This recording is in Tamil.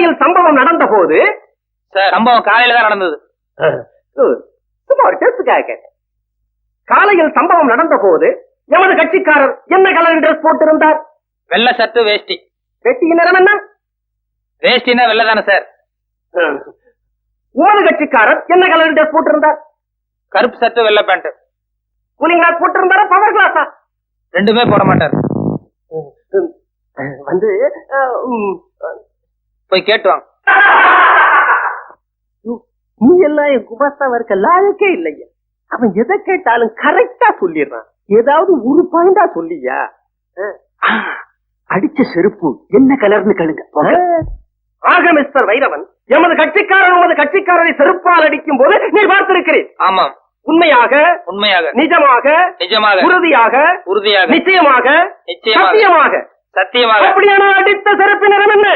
காலையில் சம்பவம் நடந்த போது சார் சம்பவம் காலையில தான் நடந்தது. சும்மா ஒரு டெஸ்டுக்காக கேட்டேன். காலையில் சம்பவம் நடந்த போது எமது கட்சிக்காரர் என்ன கலர் ட்ரெஸ் போட்டிருந்தார்? வெள்ளை சட்டு வேஷ்டி. வெட்டியின் நிறம் என்ன? வேஷ்டினா வெள்ளை தானே சார். உமது கட்சிக்காரர் என்ன கலர் ட்ரெஸ் போட்டிருந்தார்? கருப்பு சட்டு வெள்ளை பேண்ட். கூலிங் கிளாஸ் போட்டிருந்தாரா பவர் கிளாஸா? ரெண்டுமே போட மாட்டார். வந்து போய் கேட்டு வாங்க. நீ எல்லாம் என் குமாஸ்தாவா இருக்க லாயக்கே இல்லையா? அவன் எதை கேட்டாலும் கரெக்டா சொல்லிடுறான். ஏதாவது ஒரு பாயிண்டா சொல்லியா? அடிச்ச செருப்பு என்ன கலர்னு கேளுங்க. ஆக மிஸ்டர் வைரவன், எமது கட்சிக்காரன் உமது கட்சிக்காரரை செருப்பால் அடிக்கும் போது நீ பார்த்திருக்கிறேன். ஆமாம். உண்மையாக உண்மையாக நிஜமாக நிஜமாக உறுதியாக உறுதியாக நிச்சயமாக நிச்சயமாக சத்தியமாக சத்தியமாக அப்படியான அடித்த செருப்பு நிறம் என்ன?